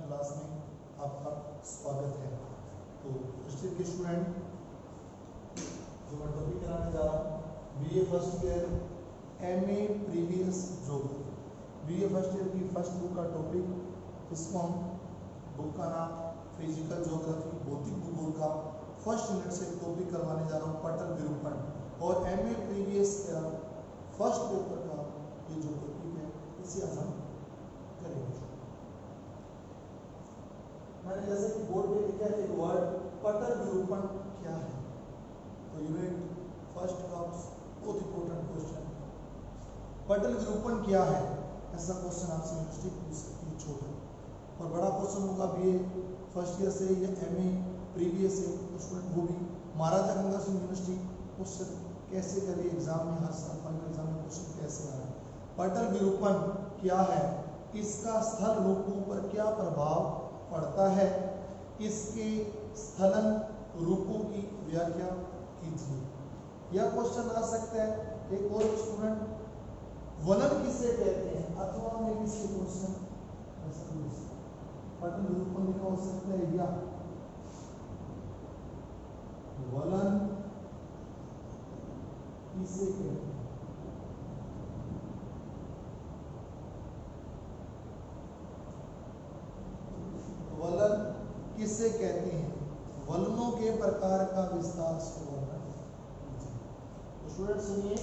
Class में आपका स्वागत है। तो फर्स्ट ईयर के स्टूडेंट जो मैं टॉपिक कराने जा रहा हूँ BA first year MA previous geography. BA first year की फर्स्ट बुक का टॉपिक, इसको हम बुक का नाम फिजिकल ज्योग्राफी भौतिक भूगोल का फर्स्ट यूनिट से टॉपिक करवाने जा रहा हूँ पटल विरूपण, और एमए प्रीवियस का फर्स्ट पेपर का ये जो टॉपिक है इसे आज हम करेंगे। मैंने जैसे कि बोर्ड पे लिखा है एक वर्ड पटल विरूपण क्या है, तो यूनिट फर्स्ट का बहुत इंपॉर्टेंट क्वेश्चन, पटल विरूपण क्या है, ऐसा क्वेश्चन आपसे यूनिवर्सिटी पूछ सकती है। छोटा और बड़ा क्वेश्चन होगा बीए फर्स्ट ईयर से या एमए प्रीवियस से स्टूडेंट वो भी महाराजा गंगा सिंह यूनिवर्सिटी क्वेश्चन कैसे करिए एग्जाम में, हर साल फाइनल एग्जाम में क्वेश्चन कैसे आ रहा है। पटल विरूपण क्या है, इसका स्थल रूपों पर क्या प्रभाव पड़ता है, इसके स्थलन रूपों की व्याख्या कीजिए। यह क्वेश्चन आ सकता है। एक और स्टूडेंट वलन किसे कहते हैं, अथवा में भी से क्वेश्चन पटल विरूपण लिखा हो सकता है, या वलन किसे कहते हैं। वलन किसे कहते हैं, वलनों के प्रकार का विस्तार से वर्णन कीजिए। तो स्टूडेंट सुनिए,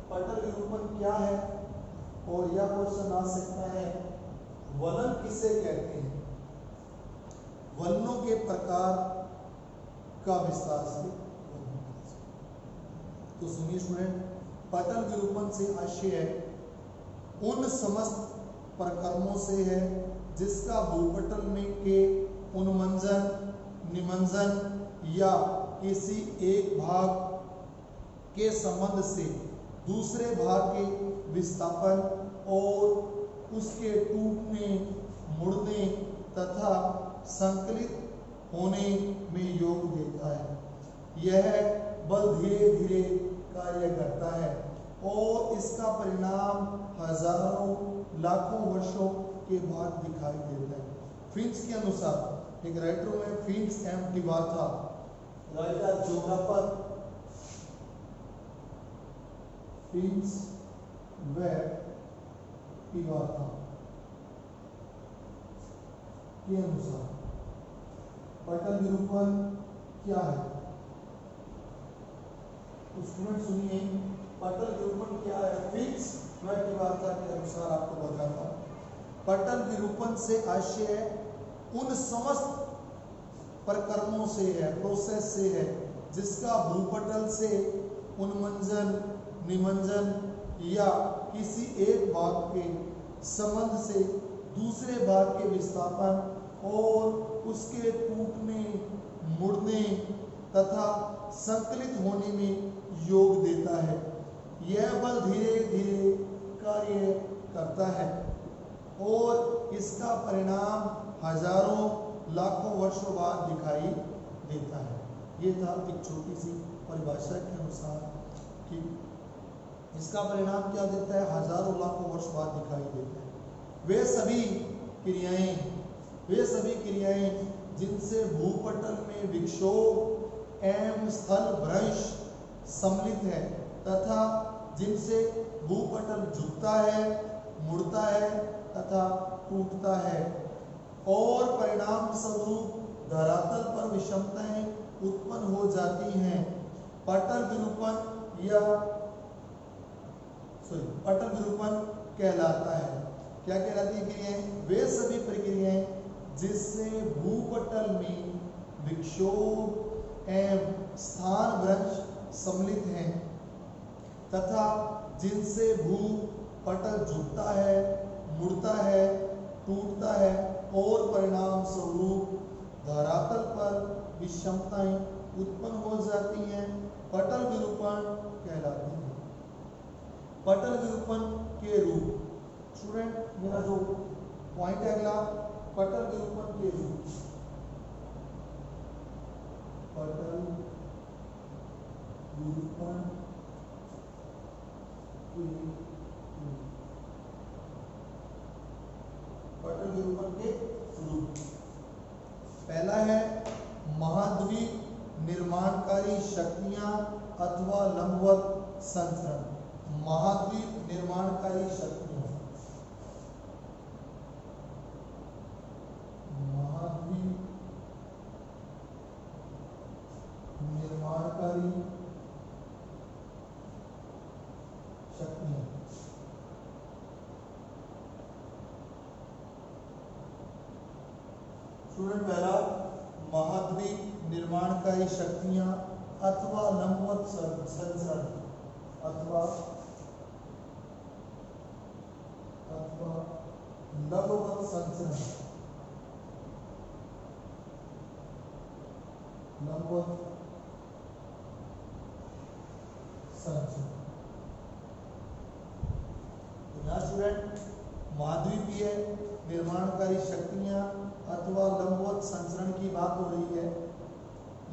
पटल विरूपण क्या है, और यह क्वेश्चन आ सकता है वलन किसे कहते हैं, वलनों के प्रकार का विस्तार से वर्णन कीजिए। तो सुनिए स्टूडेंट, पटल विरूपण से आशय उन समस्त प्रकरणों से है जिसका भूपटल में के उन्मंजन, निमंजन या किसी एक भाग के संबंध से दूसरे भाग के विस्थापन और उसके टूटने, मुड़ने तथा संकलित होने में योग देता है। यह बल धीरे धीरे कार्य करता है और इसका परिणाम हजारों लाखों वर्षों के बाद दिखाई देता है। फिंच के अनुसार, एक राइटर में फिंच एम टिवाथा, राइटर ज्योग्राफर फिंच व टिवाथा के अनुसार पटल विरूपण क्या है। तो स्टूडेंट सुनिए, पटल विरूपण क्या है, फिंच व टिवाथा के अनुसार आपको बताता हूं। पटल विरूपण से आशय उन समस्त प्रकरणों से है, प्रोसेस से है, जिसका भूपटल से उन्मंजन, निमंजन या किसी एक भाग के संबंध से दूसरे भाग के विस्थापन और उसके टूटने, मुड़ने तथा संकलित होने में योग देता है। यह बल धीरे धीरे कार्य करता है और इसका परिणाम हजारों लाखों वर्षों बाद दिखाई देता है। ये था एक छोटी सी परिभाषा के अनुसार कि इसका परिणाम क्या देता है, हजारों लाखों वर्ष बाद दिखाई देता है। वे सभी क्रियाएं जिनसे भूपटल में विक्षोभ एवं स्थल भ्रंश सम्मिलित है तथा जिनसे भूपटल झुकता है, मुड़ता है तथा टूटता है और परिणाम स्वरूप धरातल पर विषमताएं उत्पन्न हो जाती हैं, पटल विरूपण कहलाता है। क्या कहलाती है क्रियाएं, वे सभी प्रक्रियाएं जिससे भूपटल में विक्षोभ एवं स्थान भ्रंश सम्मिलित हैं तथा जिनसे भूपटल झुकता है, मुड़ता है, टूटता है और परिणाम स्वरूप धरातल पर विषमताएं उत्पन्न हो जाती हैं, पटल विरूपण कहलाती है। पटल विरूपण के रूप, स्टूडेंट मेरा जो पॉइंट है अगला, पटल विरूपण के रूप, पटल विरूपण के रूप, पटल विरूपण के रूप। शक्तियां अथवा लंबवत संचरण। महाद्वीप निर्माणकारी शक्तियां, महाद्वीप निर्माणकारी शक्तियां। स्टूडेंट पहला, महाद्वीप निर्माणकारी शक्तियां अथवा लंबवत संचरण, अथवा लंबवत संचरण, लंबवत संचरण। स्टूडेंट महाद्वीपीय निर्माणकारी शक्तियां अथवा लंबवत संचरण की बात हो रही है।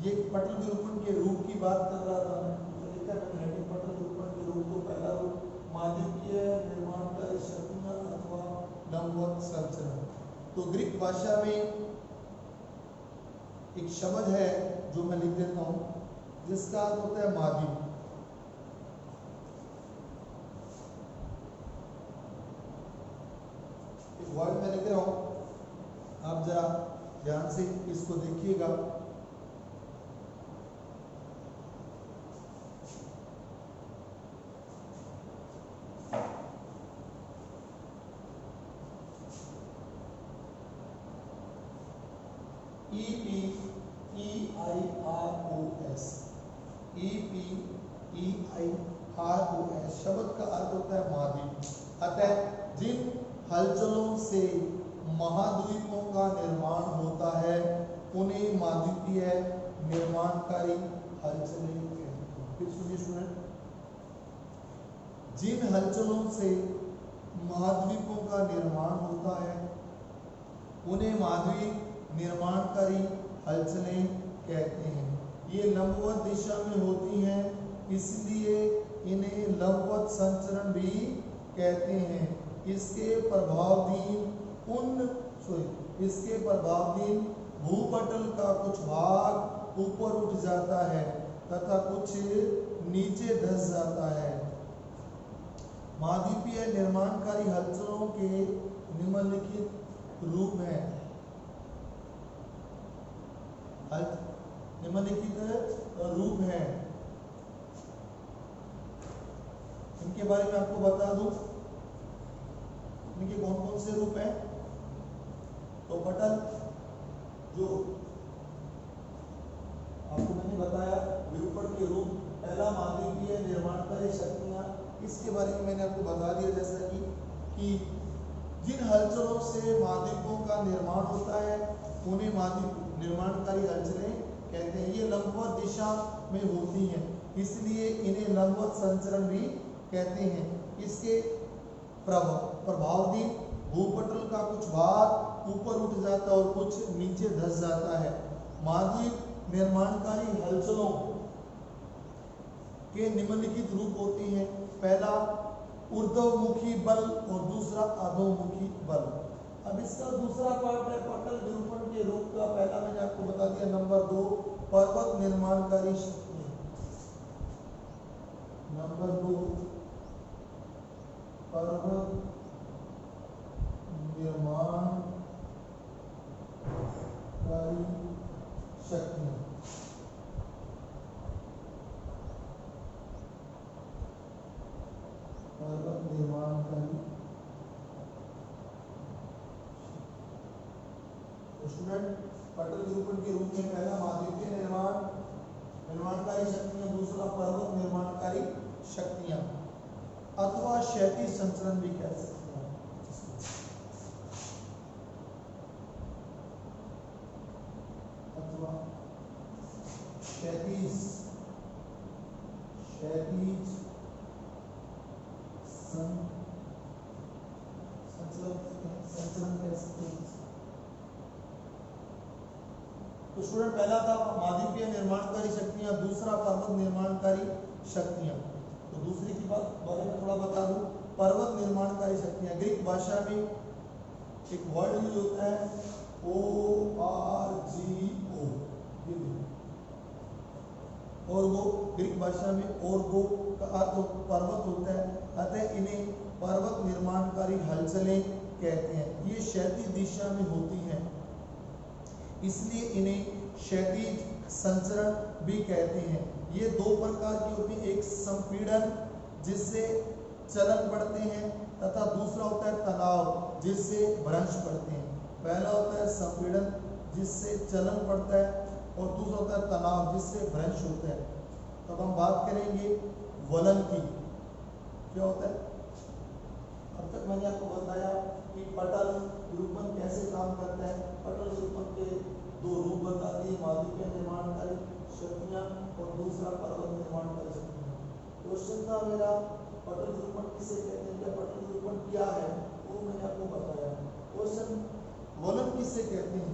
ये पटल विरूपण के रूप की बात कर रहा था मैं, जो लिखा है पटल विरूपण के रूप। तो पहला रूप महाद्वीपीय निर्माणकारी शक्तियां अथवा लंबवत संचरण। तो ग्रीक भाषा में एक शब्द है जो मैं लिख देता हूं, जिसका अर्थ होता है महाद्वीप। एक वर्ड में लिख रहा हूं, आप जरा ध्यान से इसको देखिएगा। EPEIROS, EPEIROS शब्द का अर्थ होता है महाद्वीप। अतः जिन हलचलों से महाद्वीपों का निर्माण होता है उन्हें महाद्वीपीय निर्माणकारी हलचलें कहते हैं। फिर सुनिए स्टूडेंट, जिन हलचलों से महाद्वीपों का निर्माण होता है उन्हें महाद्वीप निर्माणकारी हलचलें कहते हैं। ये लंबवत दिशा में होती हैं, इसलिए इन्हें लंबवत संचरण भी कहते हैं। इसके प्रभावधीन भूपटल का कुछ भाग ऊपर उठ जाता है तथा कुछ नीचे धंस जाता है। महाद्वीपीय निर्माणकारी हलचलों के निम्नलिखित रूप हैं। इनके बारे में आपको बता दूं, इनके कौन कौन से रूप हैं। तो पटल, जो आपको मैंने बताया विरूपण के रूप, पहला महाद्वीपीय निर्माणकारी शक्तियां, इसके बारे में मैंने आपको बता दिया जैसा कि जिन हलचलों से महाद्वीपों का निर्माण होता है उन्हें महाद्वीप निर्माणकारी हलचलें कहते हैं। ये लंबवत दिशा में होती हैं, इसलिए इन्हें लंबवत संचरण भी कहते हैं। इसके प्रभावधीन भूपटल का कुछ भाग ऊपर उठ जाता है और कुछ नीचे धंस जाता है। महाद्वीप निर्माणकारी हलचलों के निम्नलिखित रूप होते हैं। पहला ऊर्ध्वमुखी बल और दूसरा अधोमुखी बल। अब इसका दूसरा पार्ट है पटल विरूपण के रूप का। पहला मैंने आपको बता दिया। नंबर 2 पर्वत निर्माणकारी शक्तियां। नंबर 2 पर्वत निर्माणकारी शक्तियां। पर्वत निर्माणकारी स्टूडेंट, पटल विरूपण के रूप में पहला महाद्वीपीय निर्माणकारी शक्तियां, दूसरा पर्वत निर्माणकारी शक्तियां अथवा क्षैतिज संचरण भी कह सकते हैं। अथवा क्षैतिज संचरण कह सकते हैं। तो स्टूडेंट, पहला था महाद्वीपीय निर्माणकारी शक्तियां, दूसरा पर्वत निर्माणकारी शक्तियां। तो दूसरी की बारे में थोड़ा बता दूं। पर्वत निर्माणकारी शक्तियां, ग्रीक भाषा में एक वर्ड यूज होता है ORGO, और वो में और गो का अर्थ पर्वत होता है, अतः इन्हें पर्वत निर्माणकारी हलचलें कहते हैं। ये क्षैतिज दिशा में होती हैं, इसलिए इन्हें क्षैतिज संचरण भी कहते हैं। ये दो प्रकार की होती है, एक संपीड़न जिससे चलन बढ़ते हैं तथा दूसरा होता है तनाव जिससे भ्रंश बढ़ते हैं। पहला होता है संपीड़न जिससे चलन बढ़ता है और दूसरा होता है तनाव जिससे भ्रंश होता है। तब हम बात करेंगे वलन की। क्या होता है? अब तक मैंने आपको बताया कि पटल विरूपण कैसे काम करता है। पटल विरूपण के दो रूप बता दिए, माध्यिका निर्माणकारी शक्तियां और दूसरा पर्वत निर्माणकारी शक्तियां। क्वेश्चन था मेरा, पटल विरूपण किसे कहते हैं, क्या पटल विरूपण क्या है, वो मैंने आपको बताया। क्वेश्चन वलन किसे कहते हैं,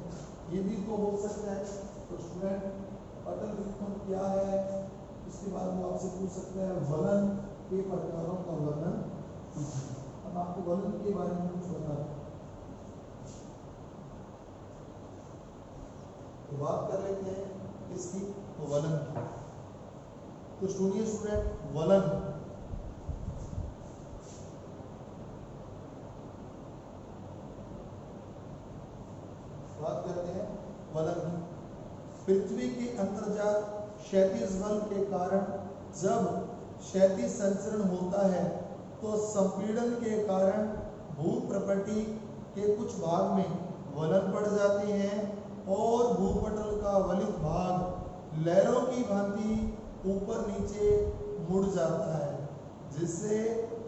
ये भी तो हो सकता है। तो स्टूडेंट पटल विरूपण क्या है, इसके बाद वो आपसे पूछ सकता है वलन के प्रकारों का वर्णन। अब आपको वलन के बारे में कुछ बता दूं, तो बात कर लेते हैं इसकी, तो वलन की। तो सुनिए स्टूडेंट, वलन बात करते हैं वलन की। पृथ्वी के अंतर्जात क्षैतिज बल के कारण जब क्षैतिज संचरण होता है तो संपीड़न के कारण भूप्रपटी के कुछ भाग में वलन बढ़ जाते हैं और भूपटल का वलित भाग लहरों की भांति ऊपर नीचे मुड़ जाता है, जिससे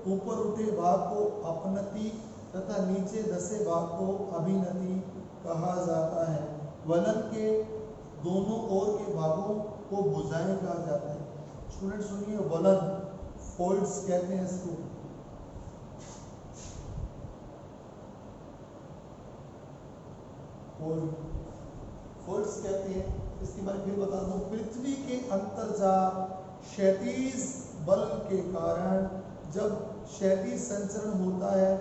ऊपर उठे भाग को अपनति तथा नीचे धसे भाग को अभिनति कहा जाता है। वलन के दोनों ओर के भागों को भुजाएं कहा जाता है। स्टूडेंट सुनिए, वलन फोल्ड्स कहते हैं इसको। फोल्ड्स कहते हैं। इसके बारे में फिर बता दूं, पृथ्वी के अंतर्जात क्षैतिज बल के कारण जब क्षैतिज संचरण होता है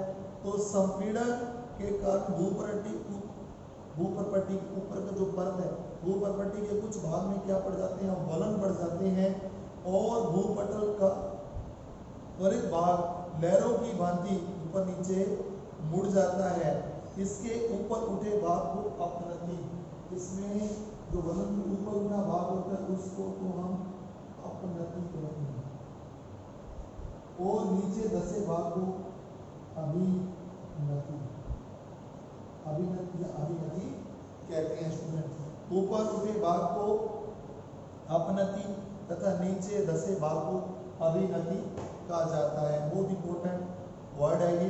तो संपीड़न के कारण भूप्रपटी ऊपर का जो परत है, भूप्रपटी के कुछ भाग में क्या पड़ जाते हैं, वलन बढ़ जाते हैं और भूपटल का त्वरित भाग लहरों की भांति ऊपर नीचे मुड़ जाता है। इसके ऊपर उठे भाग को अपनति, इसमें जो वलन के ऊपर उठा भाग होता है उसको तो हम अपनति कहते हैं और नीचे धसे भाग को अभिनति कहते हैं। स्टूडेंट, ऊपर उठे भाग को अपनति तथा नीचे धसे भाग को अभिनति कहा जाता है। बहुत इंपॉर्टेंट वर्ड है ये।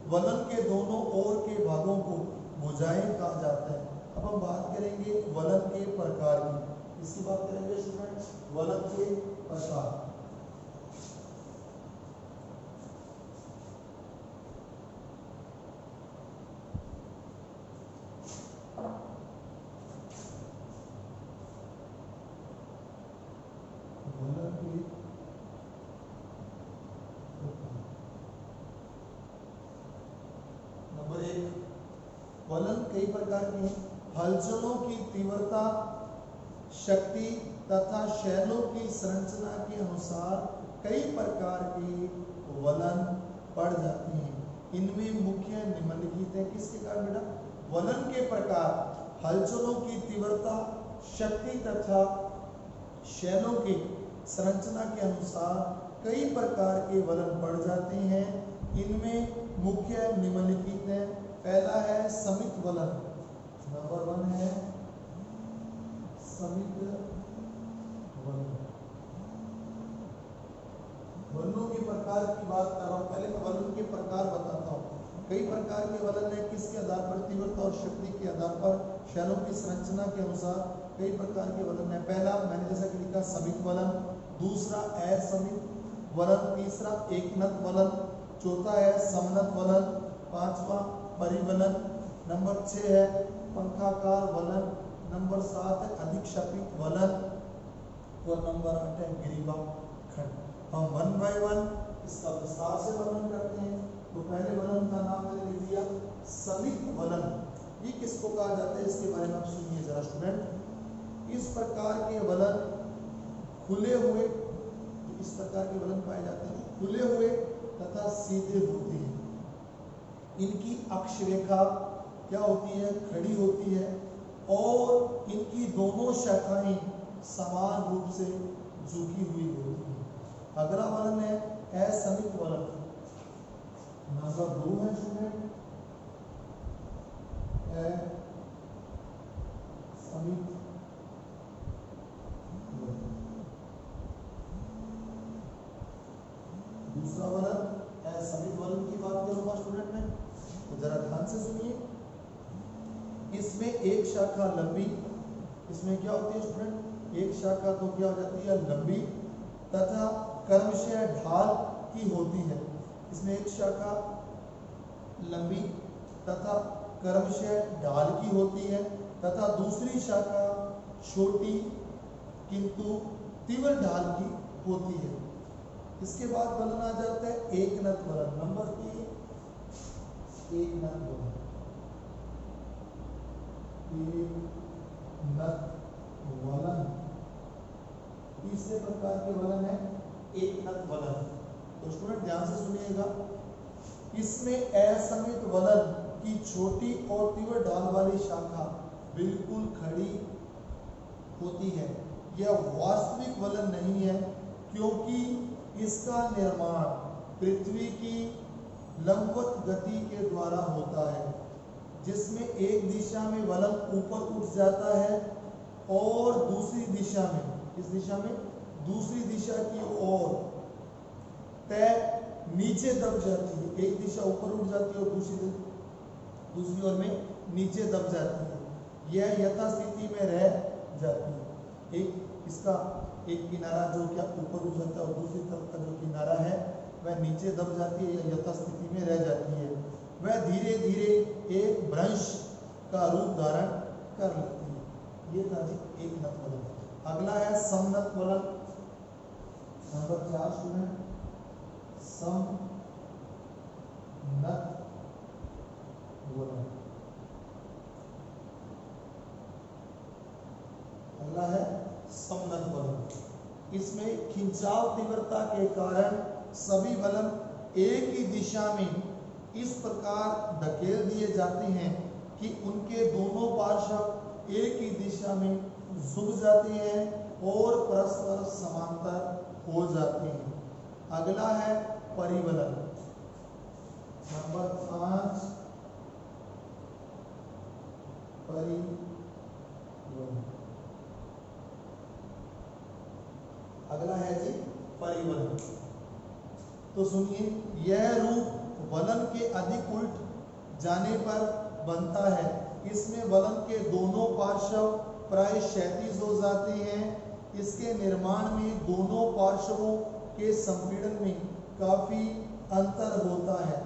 वलन के दोनों ओर के भागों को भुजाएं कहा जाता है। अब हम बात करेंगे वलन के प्रकार की। इसकी बात करेंगे स्टूडेंट, वलन के प्रकार। नंबर 1, वलन कई प्रकार के हैं। हलचलों की तीव्रता, शक्ति तथा शैलों की संरचना के अनुसार कई प्रकार के वलन पड़ जाते हैं। इनमें मुख्य निम्नलिखित है। किसके कारण बेटा? वलन के प्रकार, हलचलों की तीव्रता, शक्ति तथा शैलों की संरचना के अनुसार कई प्रकार के वलन पड़ जाते हैं। इनमें मुख्य निम्नलिखित है। पहला है समित वलन। नंबर 1 है समित वलन। वलनों के प्रकार की बात कर रहा हूँ। पहले मैं वलन के प्रकार बताता हूँ। कई प्रकार के वलन है। किसके आधार पर? तीव्रता और शक्ति के आधार पर, शैलों की संरचना के अनुसार कई प्रकार के वलन है। पहला मैंने जैसा कि लिखा समित वलन, दूसरा असमित वलन, तीसरा एकनत वलन, चौथा है समनत वलन, पांचवा परिवलन, नंबर 6 है पंखाकार वलन, नंबर 7 है अधिक्षेपित वलन और नंबर 8 है ग्रीवा खंड। हम 1 बाय 1 इसका विस्तार से वर्णन करते हैं। तो पहले वलन का नाम मैंने लिख दिया समित वलन। ये किसको कहा जाता है, इसके बारे में आप सुनिए जरा स्टूडेंट। इस प्रकार के वलन खुले हुए इस प्रकार के वलन पाए जाते हैं जो खुले हुए तथा सीधे होते हैं। इनकी अक्षरेखा क्या होती है, खड़ी होती है और इनकी दोनों शाखाएं समान रूप से झुकी हुई होती है। अगला वलन है असमित वलन। नंबर 2 है स्टूडेंट असमित वलन। दूसरा वलन असमित वलन की बात करूंगा स्टूडेंट में, तो जरा ध्यान से सुनिए। इसमें एक शाखा लंबी, इसमें क्या होती है स्टूडेंट, एक शाखा तो क्या हो जाती है लंबी तथा क्रमशः ढाल की होती है। इसमें एक शाखा लंबी तथा क्रमशः ढाल की होती है तथा दूसरी शाखा छोटी किंतु तीव्र ढाल की होती है। इसके बाद वलन आ जाता है एक नत वलन। नंबर 3 एक नत वलन। एक नत वलन तीसरे प्रकार के वलन है एक नत वलन। तो स्टूडेंट ध्यान से सुनिएगा, इसमें असमित वलन की छोटी और तीव्र ढाल वाली शाखा बिल्कुल खड़ी होती है। यह वास्तविक वलन नहीं है क्योंकि इसका निर्माण पृथ्वी की लंबवत गति के द्वारा होता है, जिसमें एक दिशा में वलन ऊपर उठ जाता है और दूसरी दिशा में, इस दिशा में दूसरी दिशा की ओर तय नीचे दब जाती है। एक दिशा ऊपर उठ जाती है और दूसरी ओर में नीचे दब जाती है। यह यथास्थिति में रह जाती है। एक इसका एक किनारा जो क्या ऊपर उठ जाता है और दूसरी तरफ का जो किनारा है वह नीचे दब जाती है या यथास्थिति में रह जाती है। वह धीरे धीरे एक भ्रंश का रूप धारण कर लेती है। ये था जी एक नत वलन। अगला है समनत वलन। Number 4 student समनत वलन। अगला है समनत वलन। इसमें खिंचाव तीव्रता के कारण सभी वलन एक ही दिशा में इस प्रकार धकेल दिए जाते हैं कि उनके दोनों पार्श्व एक ही दिशा में झुक जाते हैं और परस्पर समांतर हो जाते हैं। अगला है परिवलन। नंबर 5 परिवलन। अगला है जी परिवलन। तो सुनिए, यह रूप वलन के अधिक उल्ट जाने पर बनता है। इसमें वलन के दोनों पार्श्व प्राय क्षैतिज हो जाते हैं। इसके निर्माण में दोनों पार्श्वों के संपीड़न में काफी अंतर होता है।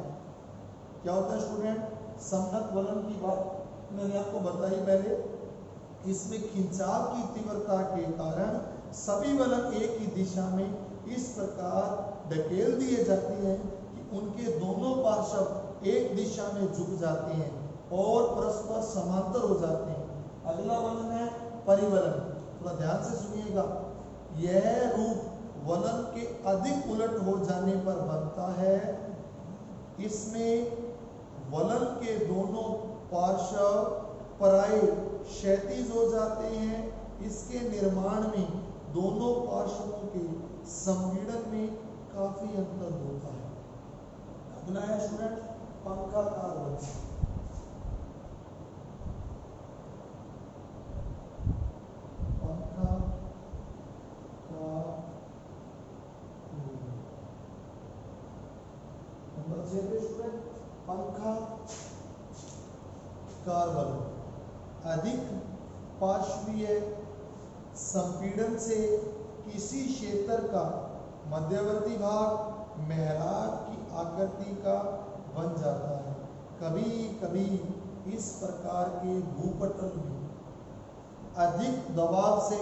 क्या होता है स्टूडेंट, समनत वलन की बात मैंने आपको बताई पहले। इसमें खिंचाव की तीव्रता के कारण सभी वलन एक ही दिशा में इस प्रकार धकेल दिए जाते हैं कि उनके दोनों पार्श्व एक दिशा में झुक जाते हैं और परस्पर समांतर हो जाते हैं। अगला वलन है परिवलन। थोड़ा ध्यान से सुनिएगा। यह रूप वलन के अधिक उलट हो जाने पर बनता है। इसमें वलन के दोनों पार्श्व प्राय क्षैतिज हो जाते हैं। इसके निर्माण में दोनों पार्श्वों के संपीड़न में काफी अंतर होता है। अगला है स्टूडेंट पंखाकार वलन। पंखाकार नंबर 6 पे स्टूडेंट पंखाकार वलन। अधिक पार्श्वीय संपीड़न से किसी क्षेत्र का मध्यवर्ती भाग मेहराब की आकृति का बन जाता है। कभी कभी इस प्रकार के भूपटल में अधिक दबाव से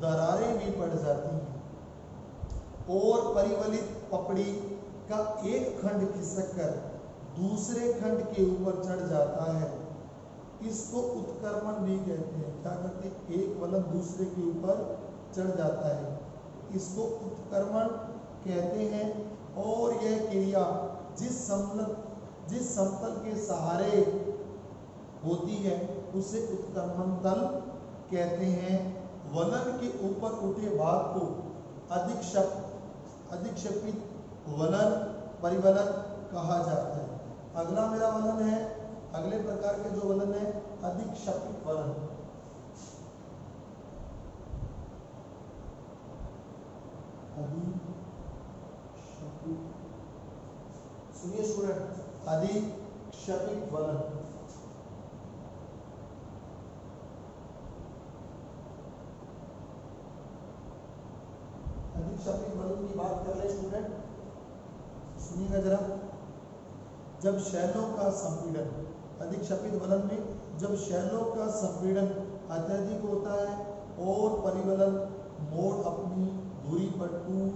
दरारें भी पड़ जाती हैं और परिवलित पपड़ी का एक खंड खिसककर दूसरे खंड के ऊपर चढ़ जाता है। इसको उत्क्रमण भी कहते हैं। क्या करते हैं, एक वलन दूसरे के ऊपर चढ़ जाता है। इसको उत्क्रमण कहते हैं। और यह क्रिया जिस समतल के सहारे होती है उसे उत्क्रमण तल कहते हैं। वलन के ऊपर उठे भाग को अधिक्षेपित वलन परिवलन कहा जाता है। अगला मेरा वलन है, अगले प्रकार के जो वलन है अधिक्षेपित वलन। सुनिए स्टूडेंट, अधिक्षेपित वलन। अधिक्षेपित वलन की बात कर रहे स्टूडेंट, सुनिएगा जरा। जब शैलों का संपीड़न, अधिक्षेपित वलन में जब शैलों का संपीड़न अत्यधिक होता है और परिवलन मोड़ अपनी दूरी पर टूट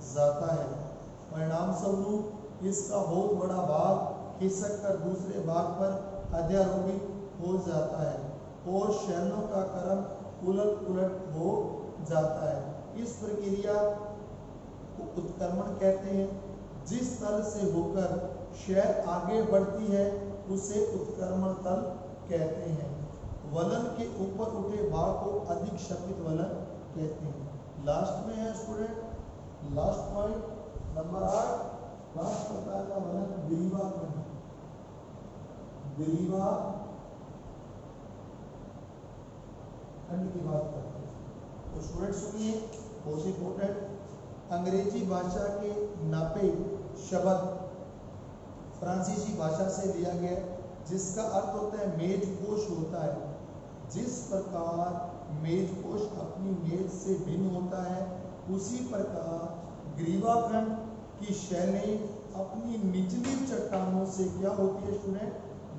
जाता है, परिणाम स्वरूप इसका बहुत बड़ा भाग खिसक कर दूसरे भाग पर अध्यारोपित हो जाता है और शैलों का क्रम उलट पुलट हो जाता है। इस प्रक्रिया को उत्क्रमण कहते हैं। जिस तल से होकर शैल आगे बढ़ती है उसे उत्क्रमण तल कहते हैं। वलन के ऊपर उठे भाग को अधिक्षेपित वलन कहते हैं। लास्ट में है student, last point number 8, last प्रकार का वलन विरीवा खंड। विरीवा खंड की बात करते हैं। तो स्टूडेंट सुनिए, बहुत इंपॉर्टेंट, अंग्रेजी भाषा के नापे शब्द फ्रांसीसी भाषा से लिया गया, जिसका अर्थ होता है मेजपोश होता है। जिस प्रकार मेजपोश अपनी मेज से भिन्न होता है, उसी प्रकार ग्रीवाखंड की शैलें अपनी निचली चट्टानों से क्या होती है स्टूडेंट,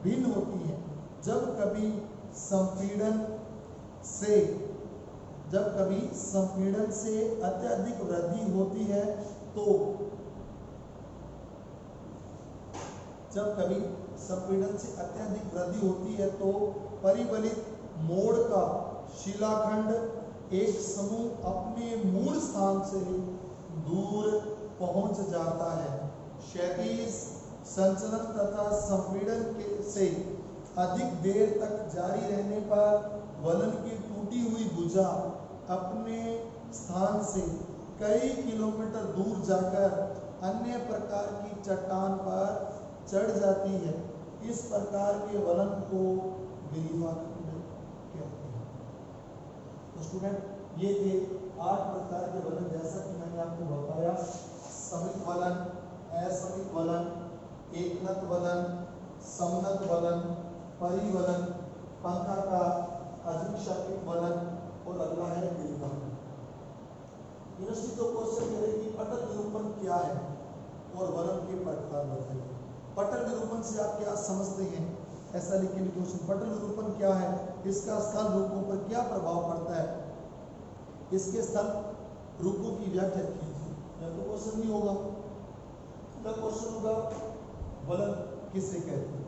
भिन्न होती हैं। जब कभी संपीड़न से अत्यधिक वृद्धि होती है तो परिवलित मोड़ का शिलाखंड एक समूह अपने मूल स्थान से दूर पहुंच जाता है। क्षैतिज संचलन तथा संपीड़न से अधिक देर तक जारी रहने पर वलन की टूटी हुई भुजा अपने स्थान से कई किलोमीटर दूर जाकर अन्य प्रकार की चट्टान पर चढ़ जाती है। इस प्रकार के वलन को विरीवा खंड कहते हैं। तो स्टूडेंट, ये थे 8 प्रकार के वलन, जैसा कि मैंने आपको बताया। समित वलन, असमित वलन, एकनत वलन, समनत वलन, परिवलन, पंखाकार, अधिक्षेपित वलन और अगला है विरीवा खंड। यूनिवर्सिटी तो क्वेश्चन करेगी पटल निरूपण क्या है और वलन के प्रकार बताइए। पटल निरूपण से आप क्या समझते हैं, ऐसा लिख के क्वेश्चन। पटल निरूपण क्या है, इसका स्थल रूपों पर क्या प्रभाव पड़ता है, इसके स्थल रूपों की व्याख्या कीजिए। या तो क्वेश्चन नहीं होगा, तो क्वेश्चन होगा वलन किसे कहते हैं।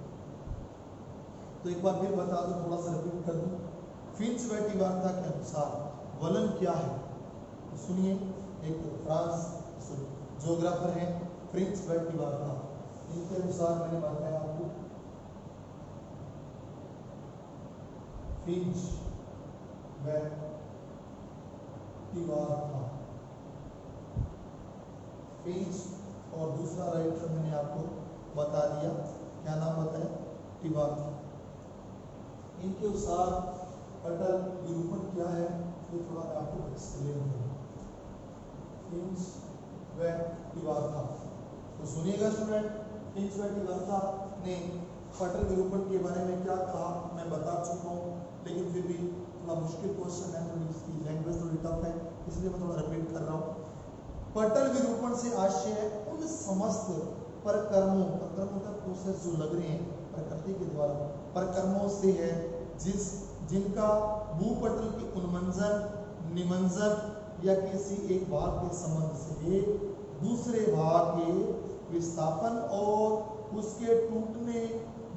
तो एक बार फिर बता दूं, थोड़ा सा रिपीट कर दूं। फिंच बेटी वार्ता के अनुसार वलन क्या है, तो सुनिए। एक फ्रांस ज्योग्राफर हैं फ्रिंच बेटी वार्ता, इनके अनुसार मैंने बताया आपको फिंच बेटी वार्ता, फिंच और दूसरा राइटर मैंने आपको बता दिया, क्या नाम बताया, टिवार्थ। इनके अनुसार पटल निरूपण क्या है, ये थोड़ा मैं आपको एक्सप्लेन करूँ। फिंच व टिवार्थ, तो सुनिएगा स्टूडेंट। फिंच व टिवार्थ ने पटल निरूपण के बारे में क्या कहा मैं बता चुका हूँ, लेकिन फिर भी थोड़ा मुश्किल क्वेश्चन है, थोड़ी इसकी लैंग्वेज थोड़ी टफ है, इसलिए मैं थोड़ा रिपीट कर रहा हूँ। पटल विरूपण से आशय उन समस्त परकर्मों का प्रोसेस जो लग रहे हैं प्रकृति के द्वारा परकर्मों से है, जिनका भूपटल के उन्मंजन, निमंजन या किसी एक भाग के संबंध से दूसरे भाग के विस्थापन और उसके टूटने,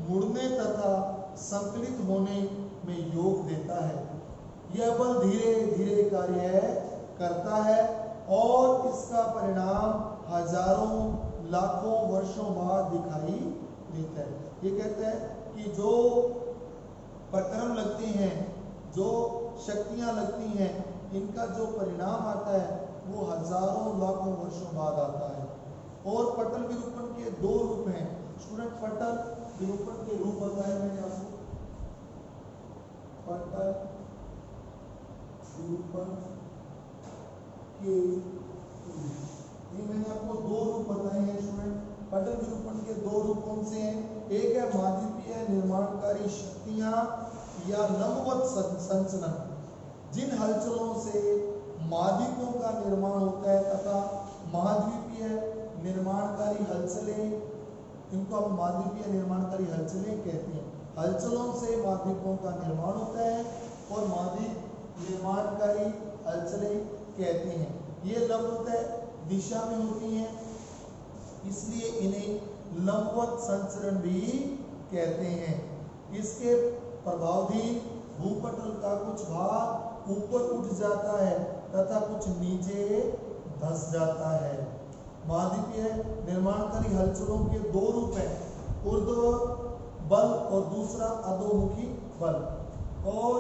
मुड़ने तथा संकलित होने में योग देता है। यह बल धीरे धीरे कार्य करता है और इसका परिणाम हजारों लाखों वर्षों बाद दिखाई देता है। ये कहता है कि जो प्रक्रम लगते हैं, जो शक्तियां लगती हैं, इनका जो परिणाम आता है वो हजारों लाखों वर्षों बाद आता है। और पटल विरूपण के दो रूप हैं। स्टूडेंट, पटल विरूपण के रूप बताए मैंने आपको। पटल विरूपण के ये मैंने आपको दो रूप बताए हैं स्टूडेंट। पटल विरूपण के दो रूप कौन से हैं? एक है महाद्वीपीय निर्माणकारी शक्तियां या लंबवत संचलन, जिन हलचलों से महाद्वीपों का निर्माण होता है तथा महाद्वीपीय निर्माणकारी हलचलें, इनको हम महाद्वीपीय निर्माणकारी हलचलें कहते हैं। हलचलों से महाद्वीपों का निर्माण होता है और महाद्वीप निर्माणकारी हलचलें कहते हैं। ये लंबवत दिशा में होती हैं, इसलिए इन्हें लंबवत संचरण भी कहते हैं। इसके प्रभावधीन भूपटल का कुछ भाग ऊपर उठ जाता है तथा कुछ नीचे धंस जाता है। महाद्वीपीय निर्माणकारी हलचलों के दो रूप हैं, ऊर्ध्व बल और दूसरा अधोमुखी बल। और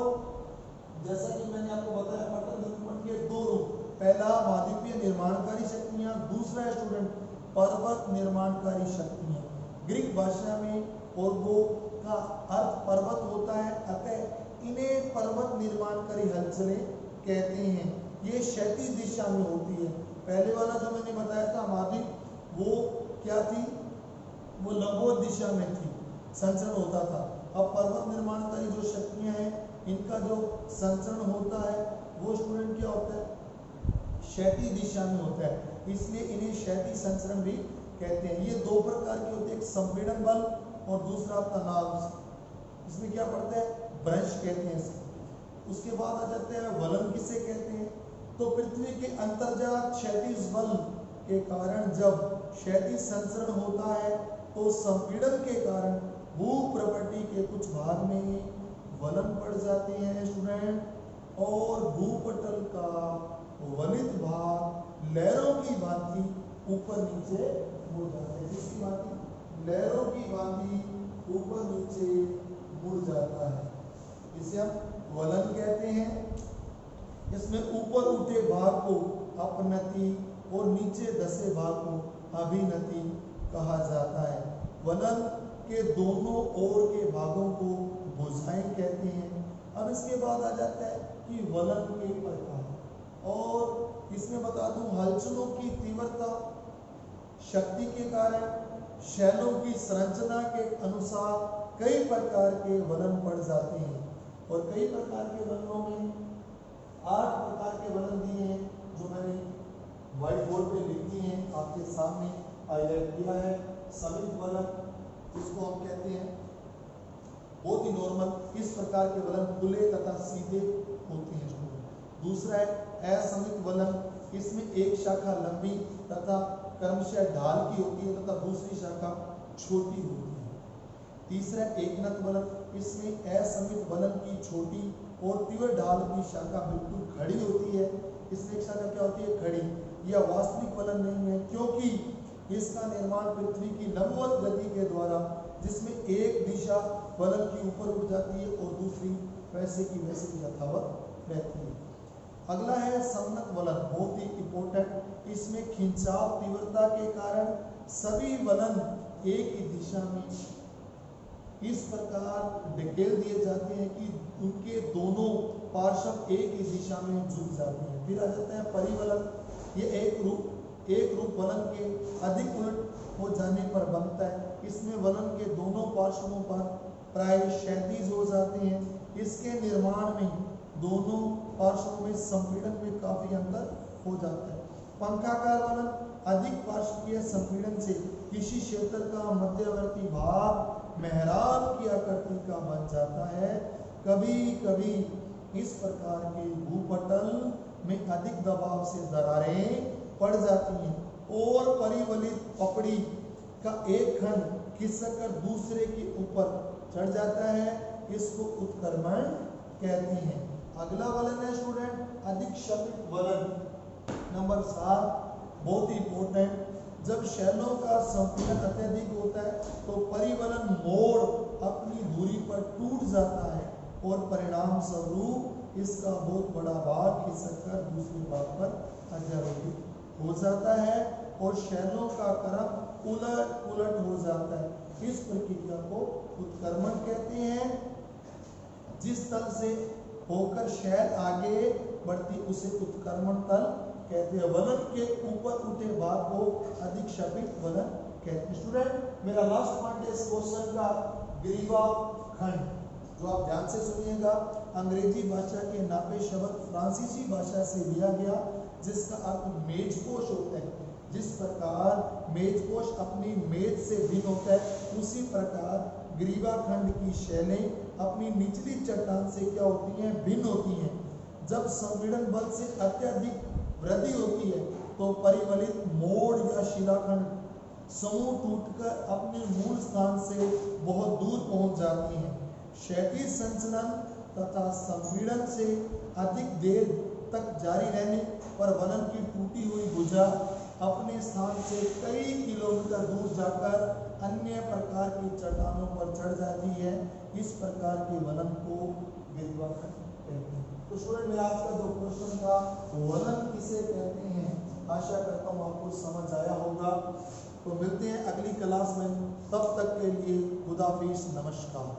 जैसा कि मैंने आपको बताया, पटल विरूपण के दो रूप, पहला महाद्वीपीय निर्माणकारी शक्तियां, दूसरा है स्टूडेंट पर्वत निर्माणकारी शक्तियां। ग्रीक भाषा में ओर्गो का अर्थ पर्वत होता है, अतः इन्हें पर्वत निर्माणकारी हलचलें कहते हैं। ये क्षैतिज दिशा में होती है। पहले वाला जो मैंने बताया था महाद्वीप, वो क्या थी? वो लंबवत दिशा में थी, संचरण होता था। अब पर्वत निर्माणकारी जो शक्तियां हैं, इनका जो संचरण होता है वो स्टूडेंट क्या होता है? क्षैतिज दिशा में होता है, इसलिए इन्हें क्षैतिज संचरण भी कहते हैं। ये दो प्रकार के होते हैं, एक संपीड़न बल और दूसरा तनाव। इसमें क्या पड़ता है? ब्रश कहते हैं इसको। उसके बाद आ जाते हैं वलन, किसे कहते हैं? तो पृथ्वी के अंतर्जात क्षैतिज बल के कारण जब क्षैतिज संचरण होता है तो संपीड़न के कारण भूप्रपट्टी के कुछ भाग में वलन पड़ जाते हैं स्टूडेंट, और भूपटल का वलित भाग लहरों की भांति ऊपर नीचे मुड़ जाता है। किसकी भांति? लहरों की भांति ऊपर नीचे मुड़ जाता है, इसे हम वलन कहते हैं। इसमें ऊपर उठे भाग को अपनति और नीचे धसे भाग को अभिनति कहा जाता है। वलन के दोनों ओर के भागों को भुजाएं कहते हैं। अब इसके बाद आ जाता है कि वलन के प्रकार, और इसमें बता दूं हलचलों की तीव्रता, शक्ति के कारण, शैलों की संरचना के अनुसार कई प्रकार के वलन पड़ जाते हैं। और कई प्रकार के वलनों में 8 प्रकार के वलन दिए हैं, जो मैंने व्हाइट बोर्ड पे लिख दिए हैं, आपके सामने हाईलाइट किया है। समित वलन, इसको हम कहते हैं, बहुत ही नॉर्मल इस प्रकार के वलन खुले तथा सीधे होते हैं। दूसरा है असमित वलन, इसमें एक शाखा लंबी तथा क्रमशः ढाल की होती है तथा दूसरी शाखा छोटी होती है। तीसरा एकनत वलन, इसमें असमित वलन की छोटी और तीव्र ढाल की शाखा बिल्कुल खड़ी होती है। इसमें एक शाखा क्या होती है? खड़ी। यह वास्तविक वलन नहीं है, क्योंकि इसका निर्माण पृथ्वी की लंबवत गति के द्वारा, जिसमें एक दिशा वलन की ऊपर उठ जाती है और दूसरी वैसे की वैसे यथावत रहती है। अगला है समनत वलन, बहुत ही इंपॉर्टेंट। इसमें खिंचाव तीव्रता के कारण सभी वलन एक ही दिशा में इस प्रकार ढकेल दिए जाते हैं कि उनके दोनों पार्श्व एक ही दिशा में झुक जाते हैं। फिर आ जाता है परिवलन। ये एक रूप वलन के अधिक उलट हो जाने पर बनता है। इसमें वलन के दोनों पार्श्वों पर प्राय क्षैतिज हो जाते हैं। इसके निर्माण में दोनों पार्श्वों में संपीड़न में काफी अंतर हो जाता है। पंखाकार वलन, अधिक पार्श्वीय संपीड़न से किसी क्षेत्र का मध्यवर्ती भाग मेहराब की आकृति का बन जाता है। कभी कभी इस प्रकार के भूपटल में अधिक दबाव से दरारें पड़ जाती हैं और परिवलित पपड़ी का एक खंड खिसककर दूसरे के ऊपर चढ़ जाता है। इसको उत्क्रमण कहते हैं। अगला वलन है स्टूडेंट अधिक शमित वलन। नंबर 7 बहुत ही इंपॉर्टेंट, जब शैलों का संपीड़न अत्यधिक होता है तो परिवलन मोड़ अपनी धुरी पर टूट जाता है और परिणाम स्वरूप इसका बहुत बड़ा भाग खिसककर दूसरे भाग पर अध्यारोपित हो जाता है और शैलों का क्रम उलट पुलट हो जाता है। इस प्रक्रिया को उत्क्रमण कहते हैं। जिस तल से होकर शैल आगे बढ़ती उसे उत्क्रमण तल कहते हैं। वलन के ऊपर उठे भाग को अधिक्षेपित वलन कहते हैं। स्टूडेंट मेरा लास्ट पॉइंट है इस क्वेश्चन का ग्रीवा खंड, जो आप ध्यान से सुनिएगा। अंग्रेजी भाषा के नापे शब्द फ्रांसीसी भाषा से लिया गया, जिसका अर्थ मेजपोश होता है। जिस प्रकार मेजपोश अपनी मेज से भिन्न होता है, उसी प्रकार ग्रीवा खंड की शैलें अपनी निचली चट्टान से क्या होती हैं, भिन्न होती हैं। जब संपीड़न बल से अत्यधिक वृद्धि होती है तो परिवलित मोड़ या शिलाखंड समूह टूटकर अपने मूल स्थान से बहुत दूर पहुंच जाती हैं। क्षैतिज संचलन तथा संपीड़न से अधिक देर तक जारी रहने पर वलन की टूटी हुई भुजा अपने स्थान से कई किलोमीटर दूर जाकर अन्य प्रकार की चट्टानों पर चढ़ जाती है। इस प्रकार के वलन को ग्रीवा खंड कहते हैं। तो स्टूडेंट मेरा आज का जो क्वेश्चन था वलन किसे कहते हैं, आशा करता हूँ आपको समझ आया होगा। तो मिलते हैं अगली क्लास में, तब तक के लिए खुदाफिज, नमस्कार।